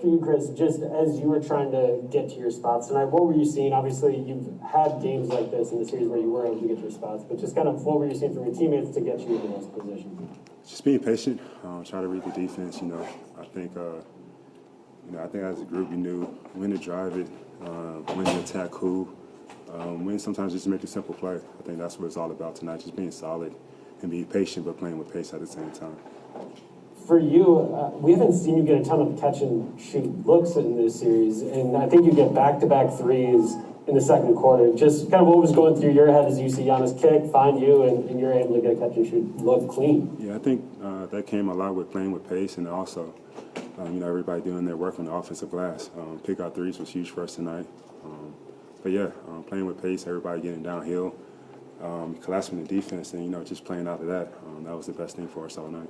for you, Khris, just as you were trying to get to your spots tonight, what were you seeing? Obviously, you've had games like this in the series where you were able to get your spots, but just kind of what were you seeing from your teammates to get you in those positions? Just being patient, try to read the defense. I think as a group we knew when to drive it, when to attack who, when sometimes just make a simple play. I think that's what it's all about tonight, just being solid and being patient but playing with pace at the same time. For you, we haven't seen you get a ton of catch-and-shoot looks in this series, and I think you get back-to-back threes in the second quarter. Just kind of what was going through your head as you see Giannis kick, find you, and you're able to get a catch-and-shoot look clean? Yeah, I think that came a lot with playing with pace and also, everybody doing their work on the offensive glass. Pick out threes was huge for us tonight. Playing with pace, everybody getting downhill, collapsing the defense, and, just playing out of that. That was the best thing for us all night.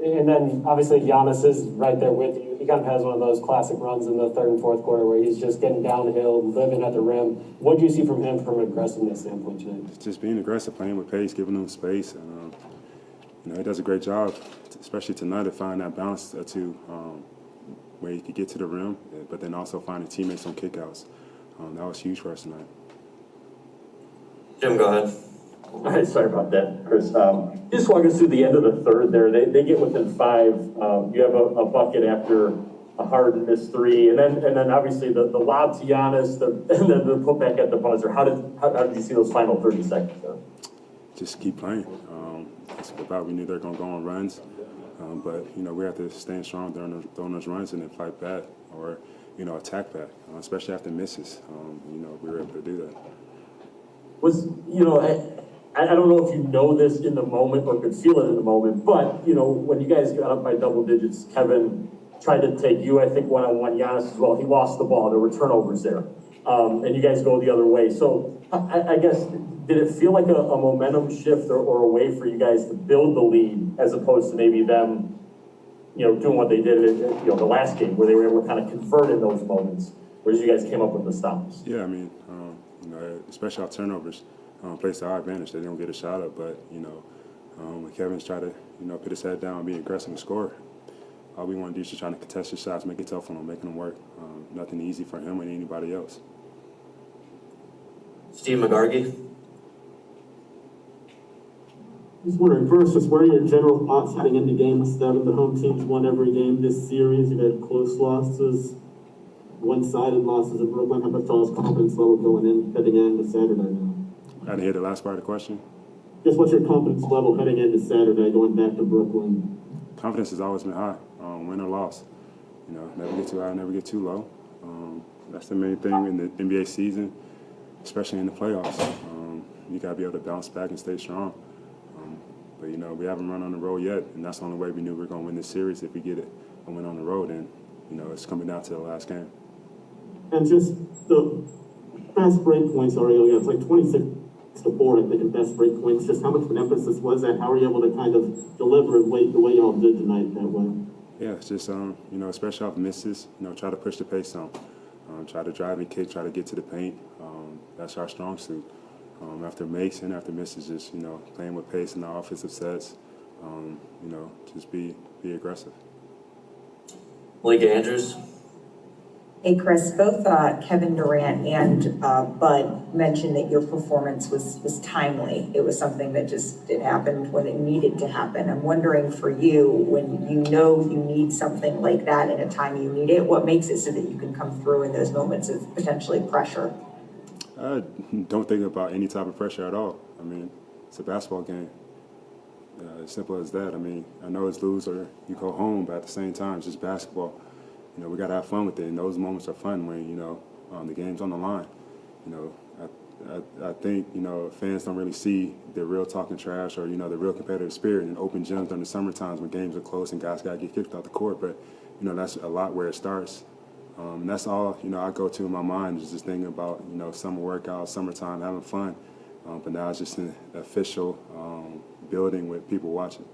And then, obviously, Giannis is right there with you. He kind of has one of those classic runs in the third and fourth quarter where he's just getting downhill, living at the rim. What do you see from him from an aggressiveness standpoint tonight? Just being aggressive, playing with pace, giving him space. And, he does a great job, especially tonight, to find that balance to where he could get to the rim, but then also finding teammates on kickouts. That was huge for us tonight. Jim, go ahead. All right, sorry about that, Khris. Just walk us through the end of the third there. They get within 5. You have a bucket after a hard missed 3, and then obviously the lob to Giannis, and then the putback at the buzzer. How did you see those final 30 seconds there? Just keep playing. That's about we knew they were going to go on runs, but we have to stand strong during those runs and then fight back or attack back, especially after misses. We were able to do that. I don't know if you know this in the moment or could feel it in the moment, but, when you guys got up by double digits, Kevin tried to take you, I think, one-on-one, Giannis as well. He lost the ball. There were turnovers there. And you guys go the other way. So I guess, did it feel like a momentum shift or a way for you guys to build the lead as opposed to maybe them, doing what they did in, the last game where they were able to kind of convert in those moments, whereas you guys came up with the stops? Yeah, especially our turnovers. Plays to our advantage. They don't get a shot up, but when Kevin's trying to put his head down, be aggressive and score, all we want to do is just trying to contest his shots, make it tough on him, making them work. Nothing easy for him or anybody else. Steve McGargy. Just wondering, first, just what are your general thoughts heading into Game 7? The home team's won every game this series. You've had close losses, one-sided losses in Brooklyn. How much y'all's confidence level heading into Saturday now? I didn't hear the last part of the question. Just what's your confidence level heading into Saturday, going back to Brooklyn? Confidence has always been high, win or loss. Never get too high, never get too low. That's the main thing in the NBA season, especially in the playoffs. You got to be able to bounce back and stay strong. But, we haven't run on the road yet, and that's the only way we knew we were going to win this series if we get it and win on the road. And, it's coming down to the last game. And just the fast break points are it's like 26-4, I think, in best break points. Just how much of an emphasis was that? How were you able to kind of deliver it the way y'all did tonight that way? Yeah, it's just, especially off misses, try to push the pace on. Try to drive and kick, try to get to the paint. That's our strong suit. After makes and after misses, just, playing with pace in our offensive sets, just be aggressive. Malika Andrews. Hey, Khris, both Kevin Durant and Bud mentioned that your performance was timely. It was something that it happened when it needed to happen. I'm wondering for you, when you need something like that in a time you need it, what makes it so that you can come through in those moments of potentially pressure? I don't think about any type of pressure at all. It's a basketball game. As simple as that. I know it's lose or you go home, but at the same time, it's just basketball. We got to have fun with it, and those moments are fun when, the game's on the line. I think, fans don't really see the real talking trash or, the real competitive spirit in open gyms during the summer times when games are close and guys got to get kicked out the court. But, that's a lot where it starts. And that's all, I go to in my mind is just thinking about, summer workouts, summertime, having fun. But now it's just an official building with people watching.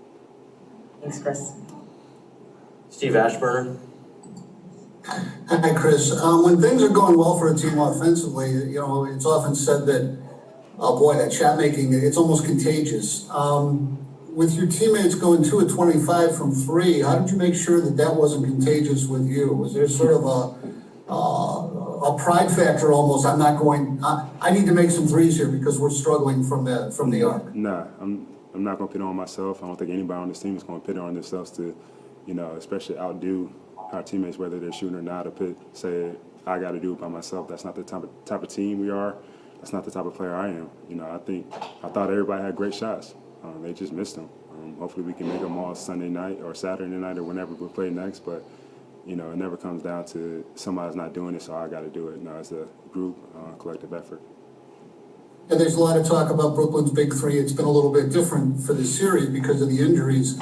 Thanks, Khris. Steve Ashburn. Hi, Khris. When things are going well for a team offensively, it's often said that, that shot making, it's almost contagious. with your teammates going 2 of 25 from 3, how did you make sure that that wasn't contagious with you? Was there sort of a pride factor almost? I need to make some threes here because we're struggling from the arc. Nah, I'm not gonna put it on myself. I don't think anybody on this team is gonna put it on themselves to, especially outdo our teammates, whether they're shooting or not, or say I got to do it by myself. That's not the type of team we are. That's not the type of player I am. I thought everybody had great shots. They just missed them. Hopefully we can make them all Sunday night or Saturday night or whenever we play next. But it never comes down to somebody's not doing it, so I got to do it. No, it's a group, collective effort. And there's a lot of talk about Brooklyn's big three. It's been a little bit different for this series because of the injuries.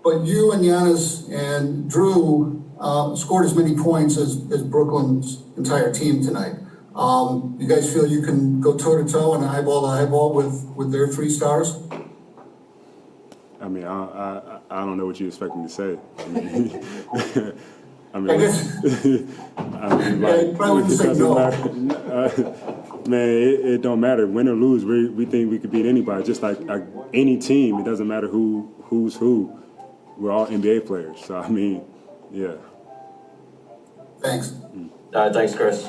But you and Giannis and Drew scored as many points as Brooklyn's entire team tonight. You guys feel you can go toe-to-toe and eyeball to eyeball with their 3 stars? I mean, I don't know what you expect me to say. I guess. It probably wouldn't say no. Man, it don't matter. Win or lose, we think we could beat anybody. Just like any team, it doesn't matter who's who. We're all NBA players. So, yeah. Thanks. Thanks, Khris.